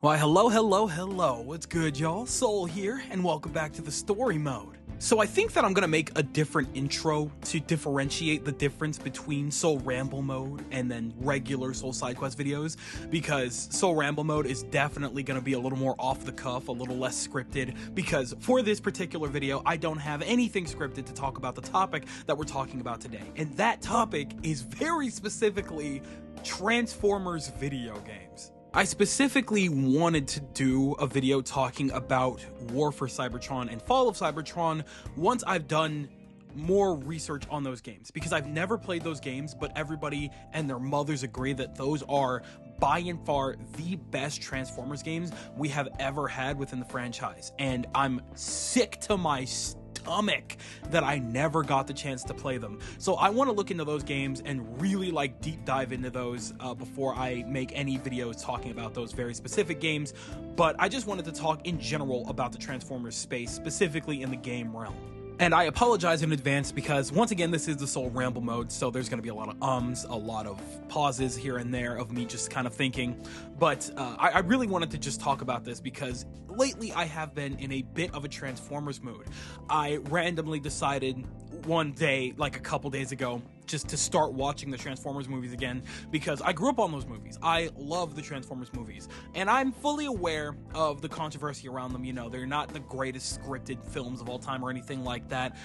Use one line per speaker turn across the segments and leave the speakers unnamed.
Why, hello, what's good, y'all? Soul here, and welcome back to the story mode. So I think that I'm gonna make a different intro to differentiate the difference between Soul Ramble mode and then regular Soul Side Quest videos, because Soul Ramble mode is definitely gonna be a little more off the cuff, a little less scripted, because for this particular video, I don't have anything scripted to talk about the topic that we're talking about today. And that topic is very specifically Transformers video games. I specifically wanted to do a video talking about War for Cybertron and Fall of Cybertron once I've done more research on those games, because I've never played those games, but everybody and their mothers agree that those are by and far the best Transformers games we have ever had within the franchise, and I'm sick to my stomach that I never got the chance to play them. So I want to look into those games and really deep dive into those before I make any videos talking about those very specific games. But I just wanted to talk in general about the Transformers space, specifically in the game realm. And I apologize in advance because, once again, this is the Soul Ramble mode, so there's going to be a lot of a lot of pauses here and there of me just kind of thinking. But I really wanted to just talk about this because lately I have been in a bit of a Transformers mood. I randomly decided one day, like a couple days ago, just to start watching the Transformers movies again, because I grew up on those movies. I love the Transformers movies, and I'm fully aware of the controversy around them. You know, they're not the greatest scripted films of all time or anything like that,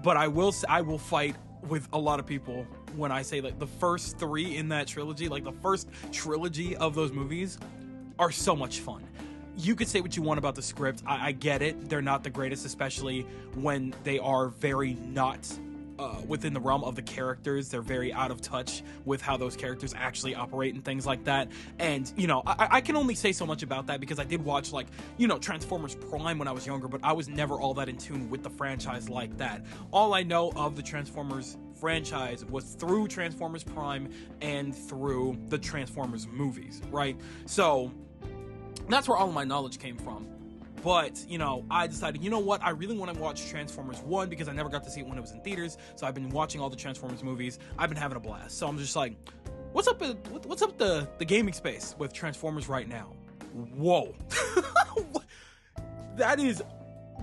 but I will fight with a lot of people when I say that the first three in that trilogy, like the first trilogy of those movies, are so much fun. You could say what you want about the script. I get it. They're not the greatest, especially when they are very not within the realm of the characters. They're very out of touch with how those characters actually operate and things like that. And, you know, I can only say so much about that because I did watch, Transformers Prime when I was younger, but I was never all that in tune with the franchise like that. All I know of the Transformers franchise was through Transformers Prime and through the Transformers movies, right? So that's where all of my knowledge came from. But, I decided, you know what, I really want to watch Transformers 1 because I never got to see it when it was in theaters, so I've been watching all the Transformers movies. I've been having a blast. So I'm just like, what's up the gaming space with Transformers right now? Whoa. That is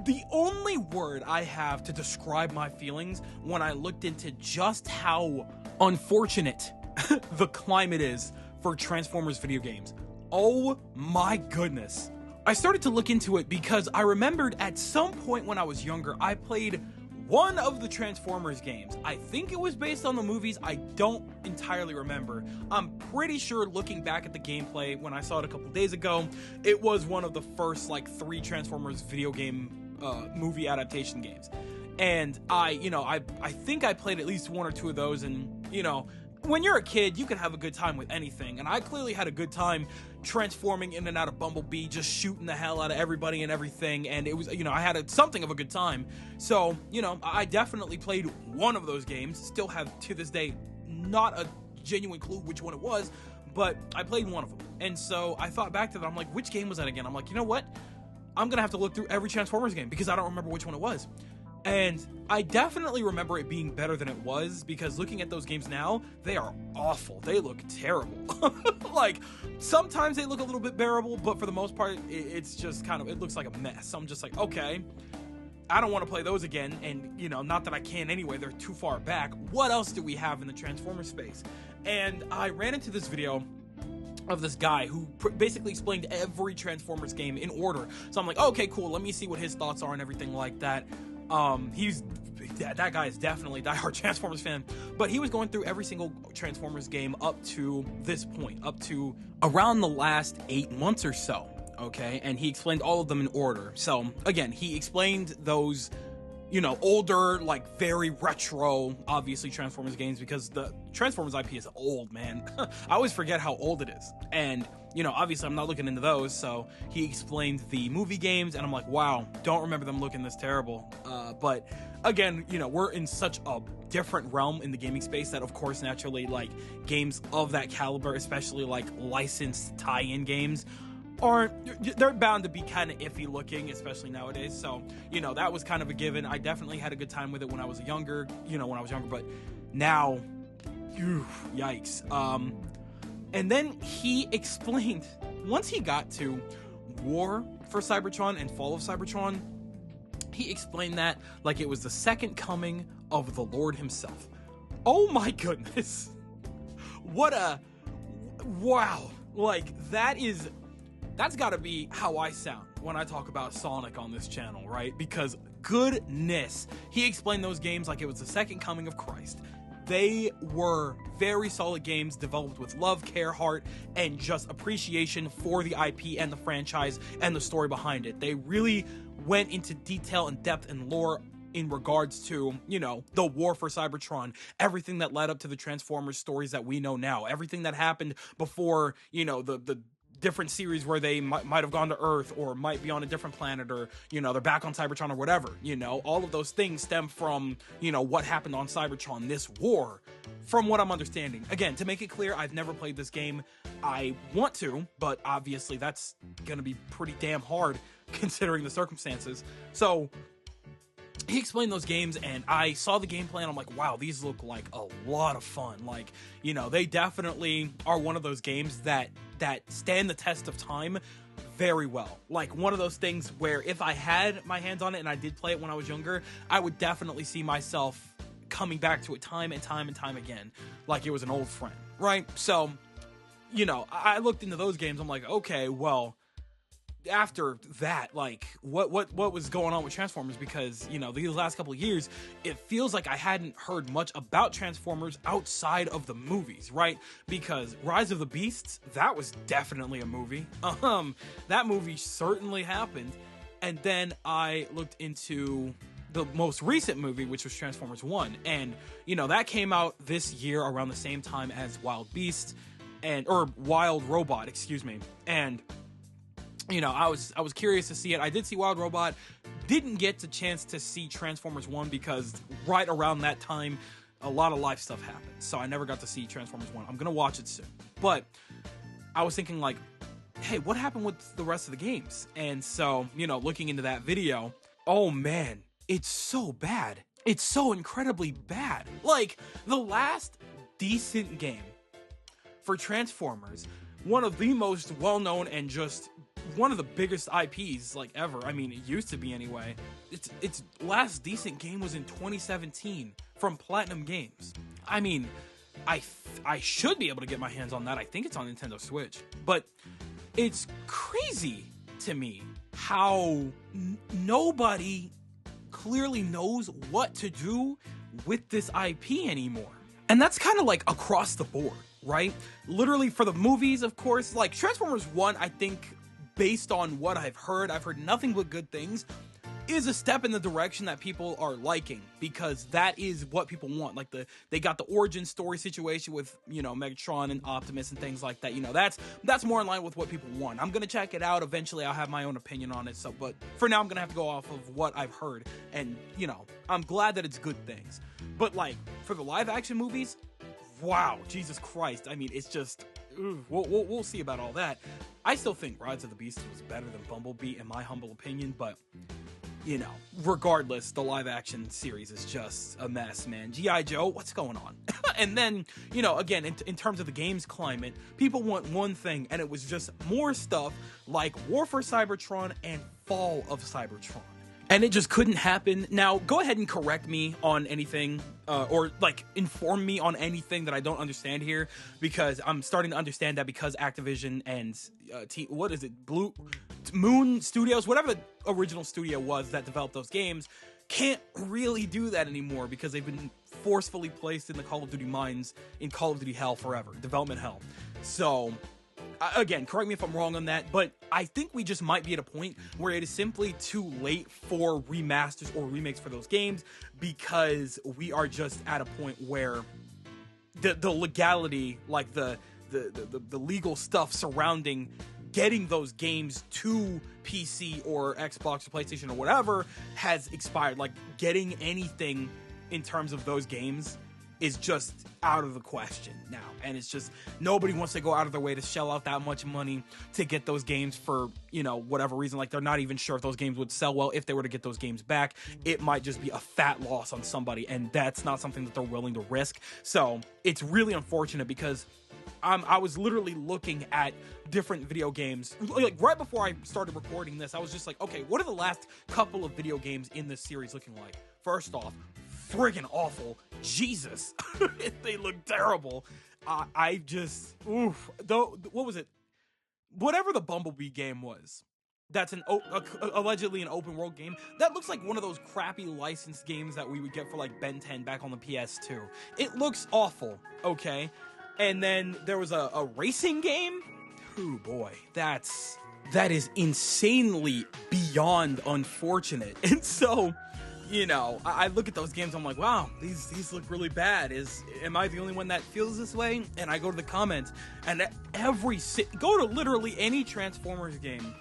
the only word I have to describe my feelings when I looked into just how unfortunate the climate is for Transformers video games. Oh my goodness. I started to look into it because I remembered at some point when I was younger, I played one of the Transformers games. I think it was based on the movies. I don't entirely remember. I'm pretty sure, looking back at the gameplay when I saw it a couple days ago, it was one of the first 3 Transformers video game movie adaptation games. And I think I played at least one or two of those, and when you're a kid, you can have a good time with anything, and I clearly had a good time transforming in and out of Bumblebee, just shooting the hell out of everybody and everything, and it was, I had something of a good time. So, I definitely played one of those games, still have to this day not a genuine clue which one it was, but I played one of them. And so I thought back to that, I'm like, which game was that again? I'm like, you know what? I'm gonna have to look through every Transformers game because I don't remember which one it was. And I definitely remember it being better than it was, because looking at those games now, they are awful. They look terrible. Sometimes they look a little bit bearable, but for the most part, it's just it looks like a mess. So I'm just like, okay, I don't want to play those again. And, not that I can anyway, they're too far back. What else do we have in the Transformers space? And I ran into this video of this guy who basically explained every Transformers game in order. So I'm like, okay, cool, let me see what his thoughts are and everything like that. That guy is definitely a diehard Transformers fan, but he was going through every single Transformers game up to this point, up to around the last 8 months or so, okay? And he explained all of them in order. So, again, he explained those, older, very retro, obviously, Transformers games, because the Transformers IP is old, man. I always forget how old it is. And obviously I'm not looking into those, so he explained the movie games, and I'm like, wow, don't remember them looking this terrible. But again, we're in such a different realm in the gaming space that, of course, naturally, games of that caliber, especially licensed tie-in games, they're bound to be kind of iffy looking, especially nowadays. So, that was kind of a given. I definitely had a good time with it when I was younger, but now, yikes. And then he explained once he got to War for Cybertron and Fall of Cybertron, he explained that like it was the second coming of the Lord himself. Oh my goodness. What a... Wow. Like, that's gotta be how I sound when I talk about Sonic on this channel, right? Because goodness, he explained those games like it was the second coming of Christ. They were very solid games developed with love, care, heart, and just appreciation for the IP and the franchise and the story behind it. They really went into detail and depth and lore in regards to, you know, the War for Cybertron, everything that led up to the Transformers stories that we know now, everything that happened before, you know, the different series where they might have gone to Earth or might be on a different planet, or, you know, they're back on Cybertron or whatever, you know, all of those things stem from, you know, what happened on Cybertron, this war, from what I'm understanding. Again, to make it clear, I've never played this game. I want to, but obviously that's gonna be pretty damn hard considering the circumstances. So he explained those games, and I saw the gameplay, and I'm like, wow, these look like a lot of fun. Like, you know, they definitely are one of those games that stand the test of time very well. Like, one of those things where if I had my hands on it and I did play it when I was younger, I would definitely see myself coming back to it time and time and time again, like it was an old friend, right? So, you know, I looked into those games. I'm like, okay, well, after that, like, what was going on with Transformers? Because, you know, these last couple of years, it feels like I hadn't heard much about Transformers outside of the movies, right? Because Rise of the Beasts, that was definitely a movie. That movie certainly happened. And then I looked into the most recent movie, which was Transformers 1, and, you know, that came out this year around the same time as Wild Beast, or Wild Robot, excuse me. And, you know, I was curious to see it. I did see Wild Robot, didn't get the chance to see Transformers 1 because right around that time, a lot of life stuff happened. So I never got to see Transformers 1. I'm going to watch it soon. But I was thinking, like, hey, what happened with the rest of the games? And so, you know, looking into that video, oh man, it's so bad. It's so incredibly bad. Like, the last decent game for Transformers, one of the most well-known and just one of the biggest IPs, like, ever. I mean, it used to be anyway. Its last decent game was in 2017 from Platinum Games. I mean, I should be able to get my hands on that. I think it's on Nintendo Switch. But it's crazy to me how nobody clearly knows what to do with this IP anymore. And that's kind of like across the board, right? Literally for the movies, of course. Like, Transformers 1, I think, based on what I've heard nothing but good things, is a step in the direction that people are liking, because that is what people want. Like, they got the origin story situation with, you know, Megatron and Optimus and things like that. You know, that's more in line with what people want. I'm gonna check it out eventually. I'll have my own opinion on it. So, but for now, I'm gonna have to go off of what I've heard, and, you know, I'm glad that it's good things. But, like, for the live action movies, wow, Jesus Christ. I mean, it's just, we'll see about all that. I still think Rise of the Beast was better than Bumblebee, in my humble opinion, but, you know, regardless, the live action series is just a mess, man. G.I. Joe, what's going on? And then, you know, again, in terms of the game's climate, people want one thing, and it was just more stuff like War for Cybertron and Fall of Cybertron. And it just couldn't happen. Now, go ahead and correct me on anything, or, like, inform me on anything that I don't understand here, because I'm starting to understand that because Activision and, what is it, Blue Moon Studios, whatever the original studio was that developed those games, can't really do that anymore because they've been forcefully placed in the Call of Duty mines in Call of Duty hell forever, development hell. So, again, correct me if I'm wrong on that, but I think we just might be at a point where it is simply too late for remasters or remakes for those games, because we are just at a point where the legality, like the legal stuff surrounding getting those games to PC or Xbox or PlayStation or whatever has expired. Like, getting anything in terms of those games is just out of the question now. And it's just, nobody wants to go out of their way to shell out that much money to get those games for, you know, whatever reason. Like, they're not even sure if those games would sell well. If they were to get those games back, it might just be a fat loss on somebody, and that's not something that they're willing to risk. So it's really unfortunate, because I was literally looking at different video games. Like, right before I started recording this, I was just like, okay, what are the last couple of video games in this series looking like? First off, friggin' awful. Jesus. They look terrible. I just, oof. Though, what was it? Whatever the Bumblebee game was, that's allegedly an open world game. That looks like one of those crappy licensed games that we would get for like Ben 10 back on the PS2. It looks awful, okay? And then there was a racing game. Oh boy, that is insanely beyond unfortunate. And so, you know, I look at those games, I'm like, wow, these look really bad. Am I the only one that feels this way? And I go to the comments, and go to literally any Transformers game,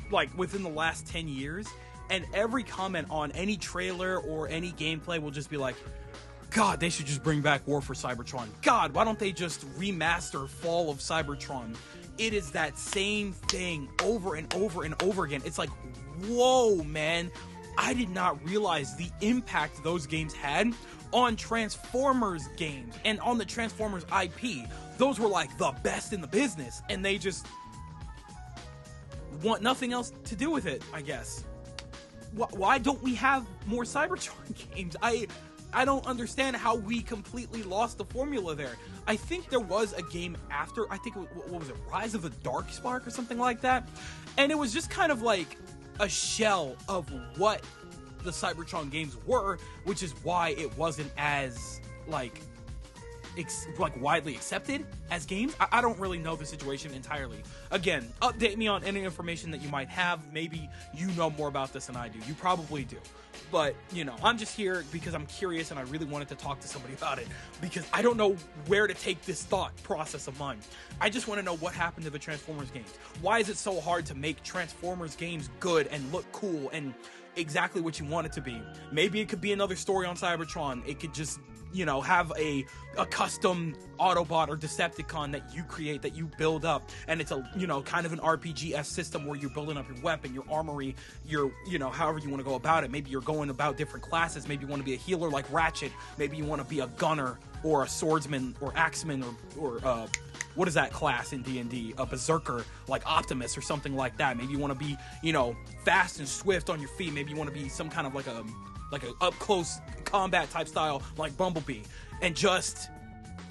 like within the last 10 years, and every comment on any trailer or any gameplay will just be like, God, they should just bring back War for Cybertron. God, why don't they just remaster Fall of Cybertron? It is that same thing over and over and over again. It's like, whoa, man. I did not realize the impact those games had on Transformers games and on the Transformers IP. Those were like the best in the business, and they just want nothing else to do with it, I guess. Why don't we have more Cybertron games? I don't understand how we completely lost the formula there. I think there was a game after, I think, what was it, Rise of the Darkspark or something like that? And it was just kind of like a shell of what the Cybertron games were, which is why it wasn't as, like widely accepted as games. I don't really know the situation entirely. Again, update me on any information that you might have. Maybe you know more about this than I do. You probably do. But, you know, I'm just here because I'm curious, and I really wanted to talk to somebody about it, because I don't know where to take this thought process of mine. I just want to know what happened to the Transformers games. Why is it so hard to make Transformers games good and look cool and exactly what you want it to be? Maybe it could be another story on Cybertron. It could just, you know, have a custom Autobot or Decepticon that you create, that you build up, and it's a, you know, kind of an RPG-esque system where you're building up your weapon, your armory, your, you know, however you want to go about it. Maybe you're going about different classes. Maybe you want to be a healer like Ratchet. Maybe you want to be a gunner or a swordsman or axeman or what is that class in D&D? A berserker like Optimus or something like that. Maybe you want to be, you know, fast and swift on your feet. Maybe you want to be some kind of like a up-close combat type style like Bumblebee, and just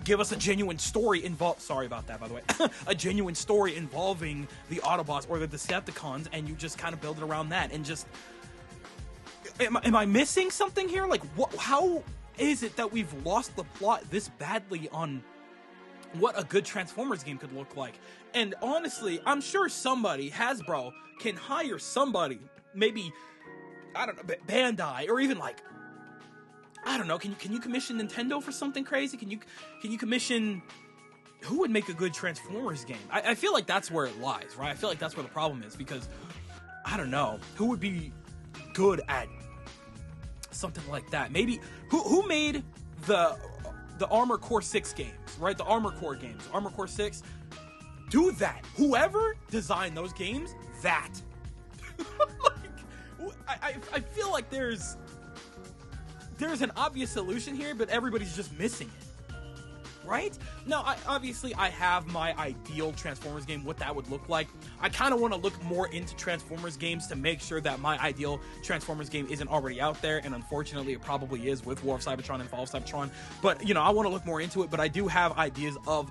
give us a genuine story sorry about that, by the way. A genuine story involving the Autobots or the Decepticons, and you just kind of build it around that. And just, am I missing something here? Like, how is it that we've lost the plot this badly on what a good Transformers game could look like? And honestly, I'm sure somebody, Hasbro, can hire somebody, maybe, I don't know, Bandai, or even like, I don't know, can you commission Nintendo for something crazy? Can you commission, who would make a good Transformers game? I feel like that's where it lies, right? I feel like that's where the problem is, because I don't know, who would be good at something like that? Maybe who made the Armor Core 6 games, right? The Armor Core games, Armor Core 6. Do that. Whoever designed those games, that. I feel like there's an obvious solution here, but everybody's just missing it, right? Now, I have my ideal Transformers game, what that would look like. I kind of want to look more into Transformers games to make sure that my ideal Transformers game isn't already out there, and unfortunately it probably is with War of Cybertron and Fall of Cybertron. But, you know, I want to look more into it, but I do have ideas of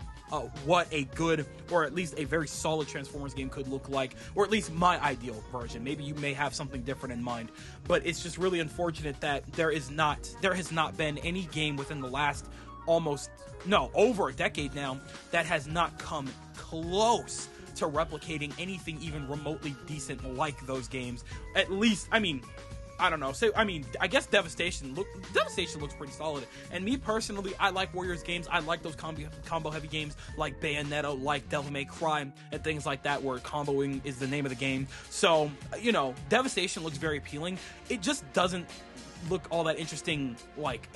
what a good, or at least a very solid Transformers game could look like, or at least my ideal version. Maybe you may have something different in mind, but it's just really unfortunate that there has not been any game within the last over a decade now that has not come close to replicating anything even remotely decent like those games. At least, I mean, I don't know. So, I mean, I guess Devastation looks pretty solid. And me personally, I like Warriors games. I like those combo heavy games like Bayonetta, like Devil May Cry, and things like that, where comboing is the name of the game. So, you know, Devastation looks very appealing. It just doesn't look all that interesting, like,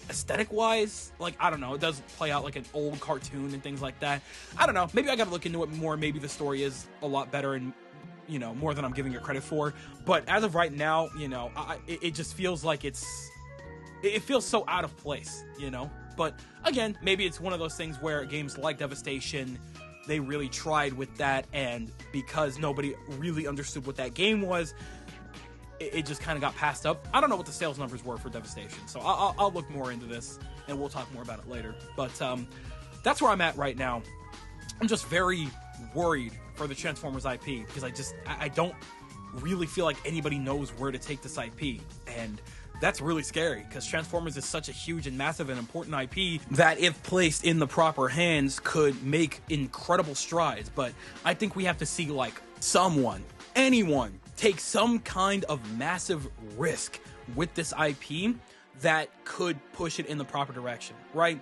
aesthetic-wise, like, I don't know, it does play out like an old cartoon and things like that. I don't know, maybe I gotta look into it more. Maybe the story is a lot better and, you know, more than I'm giving it credit for. But as of right now, you know, it just feels like it feels so out of place, you know? But again, maybe it's one of those things where games like Devastation, they really tried with that, and because nobody really understood what that game was, it just kind of got passed up. I don't know what the sales numbers were for Devastation, so I'll look more into this, and we'll talk more about it later. But that's where I'm at right now. I'm just very worried for the Transformers IP, because I don't really feel like anybody knows where to take this IP, and that's really scary, because Transformers is such a huge and massive and important IP that, if placed in the proper hands, could make incredible strides. But I think we have to see, like, anyone, take some kind of massive risk with this IP that could push it in the proper direction, right?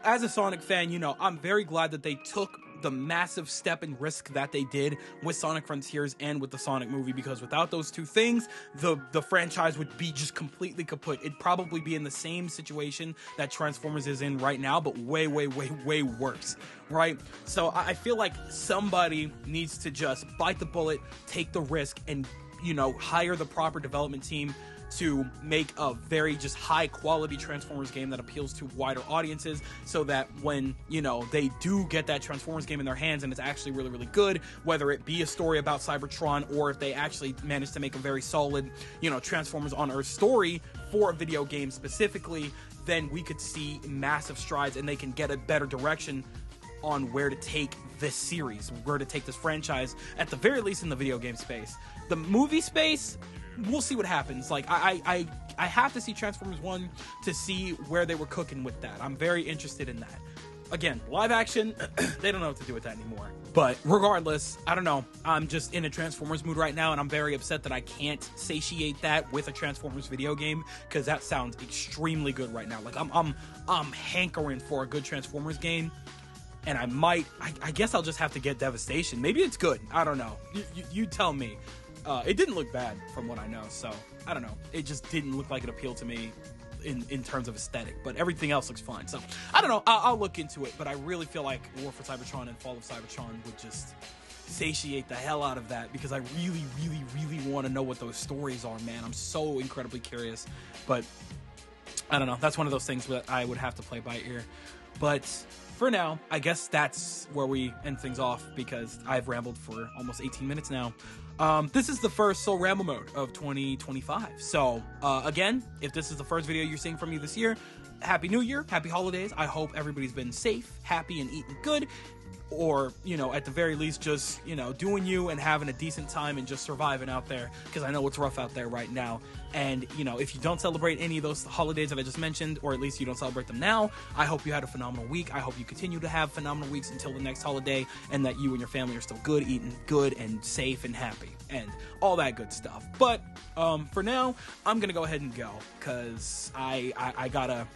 As a Sonic fan, you know, I'm very glad that they took the massive step and risk that they did with Sonic Frontiers and with the Sonic movie, because without those two things, the franchise would be just completely kaput. It'd probably be in the same situation that Transformers is in right now, but way, way, way, way worse, right? So I feel like somebody needs to just bite the bullet, take the risk, and, you know, hire the proper development team to make a very just high quality Transformers game that appeals to wider audiences, so that when, you know, they do get that Transformers game in their hands and it's actually really, really good, whether it be a story about Cybertron or if they actually manage to make a very solid, you know, Transformers on Earth story for a video game specifically, then we could see massive strides and they can get a better direction on where to take this series, where to take this franchise, at the very least in the video game space. The movie space, we'll see what happens. Like, I have to see Transformers 1 to see where they were cooking with that. I'm very interested in that. Again, live action, they don't know what to do with that anymore. But regardless, I don't know. I'm just in a Transformers mood right now, and I'm very upset that I can't satiate that with a Transformers video game, because that sounds extremely good right now. Like, I'm hankering for a good Transformers game, and I guess I'll just have to get Devastation. Maybe it's good. I don't know. You tell me. It didn't look bad from what I know, so I don't know. It just didn't look like it appealed to me in terms of aesthetic, but everything else looks fine. So I don't know. I'll look into it, but I really feel like War for Cybertron and Fall of Cybertron would just satiate the hell out of that, because I really, really, really want to know what those stories are, man. I'm so incredibly curious, but I don't know. That's one of those things that I would have to play by ear. But for now, I guess that's where we end things off, because I've rambled for almost 18 minutes now. This is the first Soul Ramble mode of 2025. So, again, if this is the first video you're seeing from me this year, Happy New Year, Happy Holidays. I hope everybody's been safe, happy, and eating good. Or, you know, at the very least, just, you know, doing you and having a decent time and just surviving out there, because I know it's rough out there right now. And, you know, if you don't celebrate any of those holidays that I just mentioned, or at least you don't celebrate them now, I hope you had a phenomenal week. I hope you continue to have phenomenal weeks until the next holiday, and that you and your family are still good, eating good, and safe and happy, and all that good stuff. But for now, I'm gonna go ahead and go, because I gotta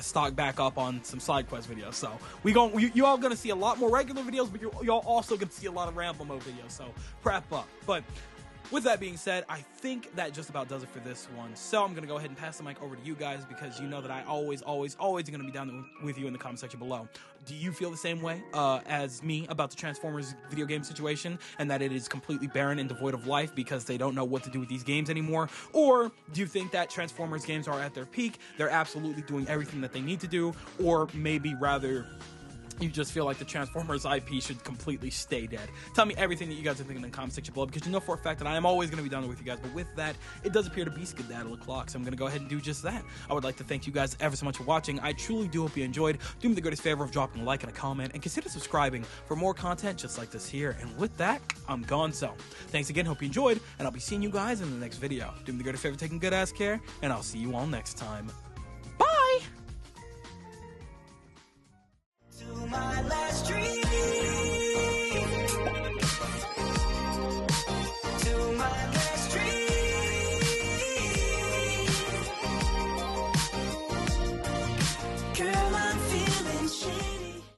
stock back up on some side quest videos. So you all gonna see a lot more regular videos, but y'all also gonna see a lot of Ramble Mode videos. So prep up. But with that being said, I think that just about does it for this one. So I'm going to go ahead and pass the mic over to you guys, because you know that I always going to be down with you in the comment section below. Do you feel the same way as me about the Transformers video game situation, and that it is completely barren and devoid of life because they don't know what to do with these games anymore? Or do you think that Transformers games are at their peak, they're absolutely doing everything that they need to do, or maybe rather you just feel like the Transformers IP should completely stay dead? Tell me everything that you guys are thinking in the comment section below, because you know for a fact that I am always going to be down there with you guys. But with that, it does appear to be skedaddle o'clock, so I'm going to go ahead and do just that. I would like to thank you guys ever so much for watching. I truly do hope you enjoyed. Do me the greatest favor of dropping a like and a comment, and consider subscribing for more content just like this here. And with that, I'm gone. So thanks again, hope you enjoyed, and I'll be seeing you guys in the next video. Do me the greatest favor, taking good ass care, and I'll see you all next time.